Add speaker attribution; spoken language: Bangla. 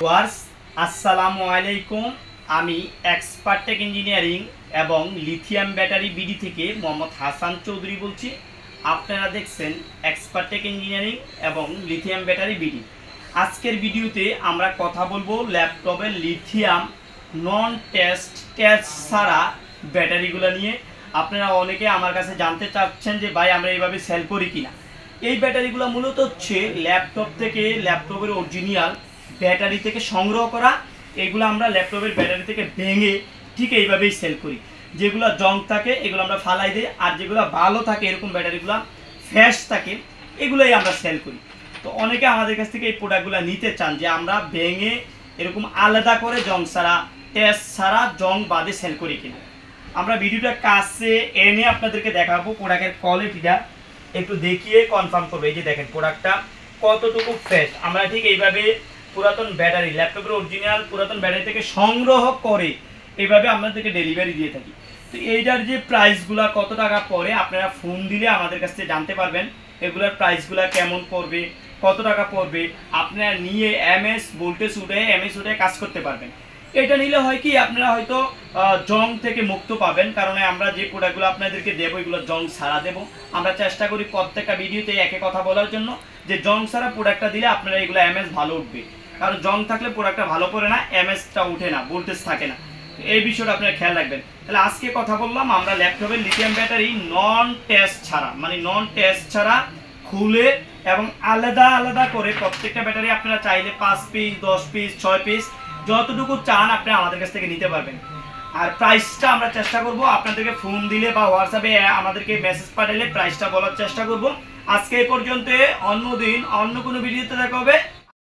Speaker 1: ওয়ার্স আসসালামু আলাইকুম। আমি এক্সপার্ট টেক ইঞ্জিনিয়ারিং এবং লিথিয়াম ব্যাটারি বিডি থেকে মোহাম্মদ হাসান চৌধুরী বলছি। আপনারা দেখছেন এক্সপার্ট টেক ইঞ্জিনিয়ারিং এবং লিথিয়াম ব্যাটারি বিডি। আজকের ভিডিওতে আমরা কথা বলবো ল্যাপটপের লিথিয়াম নন টেস্ট ছাড়া ব্যাটারিগুলো নিয়ে। আপনারা অনেকে আমার কাছে জানতে চাচ্ছেন যে ভাই আমরা এইভাবে সেল করি কিনা। এই ব্যাটারিগুলো মূলত হচ্ছে ল্যাপটপ থেকে, ল্যাপটপের অরিজিনাল ব্যাটারি থেকে সংগ্রহ করা। এগুলো আমরা ল্যাপটপের ব্যাটারি থেকে ভেঙে ঠিক এইভাবেই সেল করি। যেগুলো জং থাকে এগুলো আমরা ফালাই দিই, আর যেগুলো ভালো থাকে এরকম ব্যাটারিগুলো ফ্রেশ থাকে এগুলোই আমরা সেল করি। তো অনেকে আমাদের কাছ থেকে এই প্রোডাক্টগুলো নিতে চান যে আমরা ভেঙে এরকম আলাদা করে জং ছাড়া, টেস্ট ছাড়া, জং বাদে সেল করি কিনা। আমরা ভিডিওটা কাছে এনে আপনাদেরকে দেখাবো, প্রোডাক্টের কোয়ালিটিটা একটু দেখিয়ে কনফার্ম করবো। এই যে দেখেন প্রোডাক্টটা কতটুকু ফ্রেশ। আমরা ঠিক এইভাবে পুরাতন ব্যাটারি, ল্যাপটপের অরিজিনাল পুরাতন ব্যাটারি থেকে সংগ্রহ করে এইভাবে আপনাদেরকে ডেলিভারি দিয়ে থাকি। তো এইটার যে প্রাইসগুলো কত টাকা পড়ে আপনারা ফোন দিলে আমাদের কাছ থেকে জানতে পারবেন। এগুলোর প্রাইসগুলো কেমন পড়বে, কত টাকা পড়বে, আপনারা নিয়ে এমএস ভোল্টেজ উঠে কাজ করতে পারবেন। এটা নিলে হয় কি আপনারা হয়তো জং থেকে মুক্ত পাবেন, কারণ আমরা যে প্রোডাক্টগুলো আপনাদেরকে দেবো এগুলো জং ছাড়া দেবো। আমরা চেষ্টা করি প্রত্যেকটা ভিডিওতে একে কথা বলার জন্য যে জং ছাড়া প্রোডাক্টটা দিলে আপনারা এগুলো এমএস ভালো উঠবে। কারণ জং থাকলে প্রোডাক্টটা ভালো পড়ে না, এমএসটা উঠে না, ভোল্টেজ থাকে না। এই বিষয়টা আপনারা খেয়াল রাখবেন। তাহলে আজকে কথা বললাম আমরা ল্যাপটপের লিথিয়াম ব্যাটারি নন টেস্ট ছাড়া খুলে এবং আলাদা আলাদা করে প্রত্যেকটা ব্যাটারি আপনারা চাইলে 5 পিস, 10 পিস, 6 পিস যতটুকু চান আপনি আমাদের কাছ থেকে নিতে পারবেন। আর প্রাইসটা আমরা চেষ্টা করব আপনাদেরকে ফোন দিলে বা হোয়াটসঅ্যাপে আমাদেরকে মেসেজ পাঠালে প্রাইসটা বলার চেষ্টা করব। আজকে এই পর্যন্ত, অন্য দিন অন্য কোনো ভিডিওতে দেখা হবে।